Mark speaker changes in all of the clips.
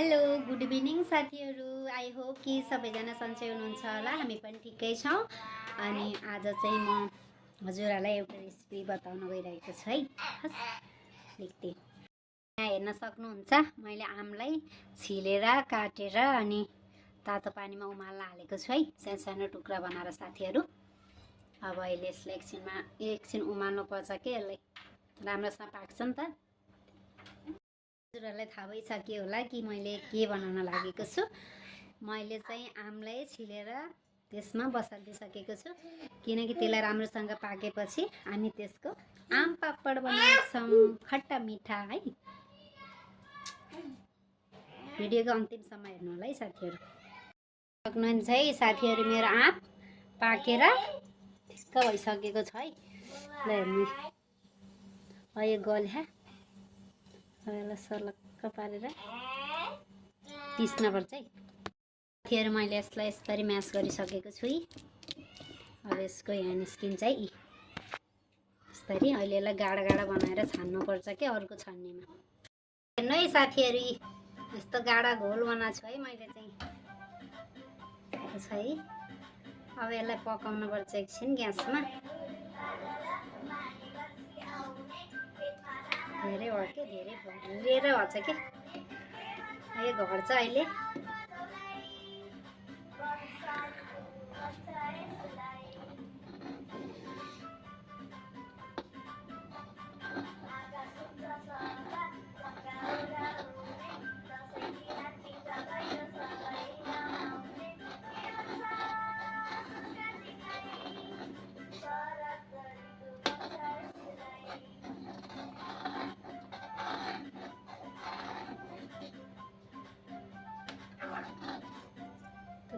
Speaker 1: Hello good evening साथीहरू। I hope कि सबैजना सन्चै हुनुहुन्छ होला। हामी पनि ठिकै छौँ। अनि आज चाहिँ म हजुरहरूलाई एउटा रेसिपी बताउन गइरहेको छु है। लेख्दै यहाँ हेर्न सक्नुहुन्छ, मैले आमलाई छिलेर काटेर अनि तातो पानीमा उमाल्न हालेको छु है, सानो सानो टुक्रा बनाएर साथीहरू। अब अहिले यसलाई एकछिन उमाल्नु पर्छ कि यसलाई राम्रोसँग पाक्छ नि त। हजुरहरूलाई थाहा भइसक्यो होला कि मैले के बनाउन लागेको छु। मैले चाहिँ आमलाई छिलेर त्यसमा बसालिदिइसकेको छु, किनकि त्यसलाई राम्रोसँग पाकेपछि हामी त्यसको आम पापड बनाउँछौँ, खट्टा मिठा है। भिडियोको अन्तिमसम्म हेर्नु होला है साथीहरू। सक्नुहुन्छ है साथीहरू, मेरो आम पाकेर ठिक्क भइसकेको छ है। ल हेर्नु, यो गल्यो। अब यसलाई सलक्क पारेर पिस्नुपर्छ है साथीहरू। मैले यसलाई यसरी म्यास गरिसकेको छु। अब यसको यहाँ निस्किन्छ है यसरी। अहिले यसलाई गाडा गाडा बनाएर छान्नुपर्छ कि अर्को छान्नेमा। हेर्नु है साथीहरू, यस्तो गाडा घोल बनाएको छु है मैले चाहिँ है। अब यसलाई पकाउनुपर्छ एकछिन ग्यासमा। धेरै भयो कि धेरै भरेर भन्छ कि यो घट्छ अहिले।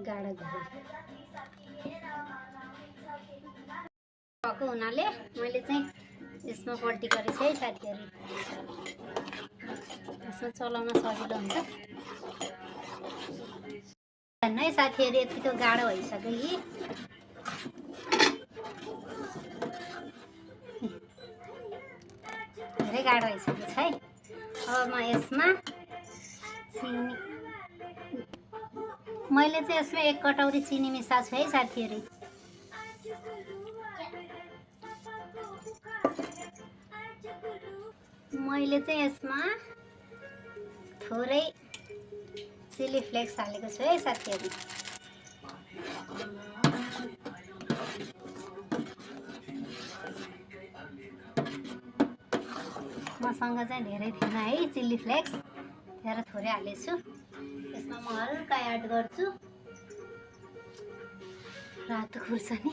Speaker 1: गाडा भएको हुनाले मैले चाहिँ यसमा पल्टी गरेको छु है साथीहरू। यसमा चलाउन सजिलो हुन्छ। हेर्नु है साथीहरू, यतिको गाडो भइसक्यो कि धेरै गाडो भइसकेको छ है। अब म यसमा चिनी, मैले चाहिँ यसमा 1 कटौरी चिनी मिसाएको छु है साथीहरू। मैले चाहिँ यसमा थोरै चिली फ्लेक्स हालेको छु है साथीहरू। मसँग चाहिँ धेरै थिएन है चिली फ्लेक्स, त्यही भएर थोरै हालेछु। यसमा म हल्का एड गर्छु रातो खुर्सानी।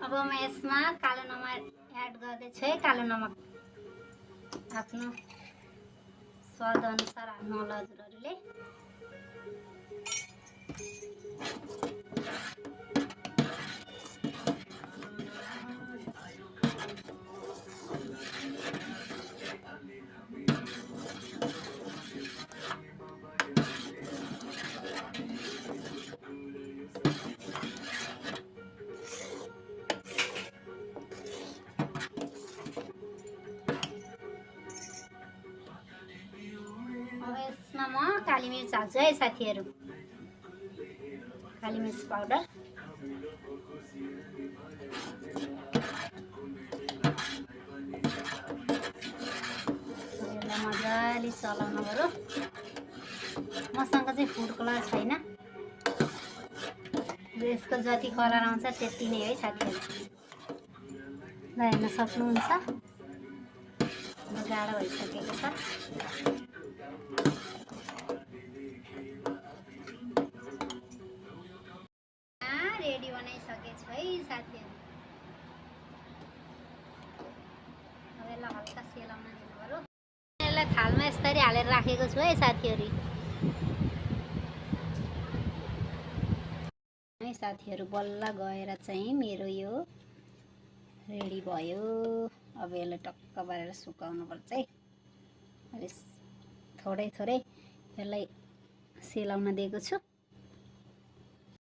Speaker 1: अब म यसमा कालो नमक एड गर्दैछु है। कालो नमक आफ्नो स्वाद अनुसार हाल्नु होला हजुरहरूले। यसमा म काली मिर्च हाल्छु है साथीहरू, काली मिर्च पाउडर। यसलाई मजाले चलाउनु पर्यो। मसँग चाहिँ फुड कलर छैन, यसको जति कलर आउँछ त्यति नै है साथीहरू। ल हेर्न सक्नुहुन्छ, गाडो भइसकेको छ। रेडी बनाइसकेछु है साथीहरू। अब यसलाई हल्का सेलाउन दिनु पर्यो। यसलाई थालमा यसरी हालेर राखेको छु है साथीहरू। है साथीहरू, बल्ल गएर चाहिँ मेरो यो रेडी भयो। अब यसलाई टक्क पारेर सुकाउनु पर्छ है। अहिले थोरै थोरै यसलाई सेलाउन दिएको छु।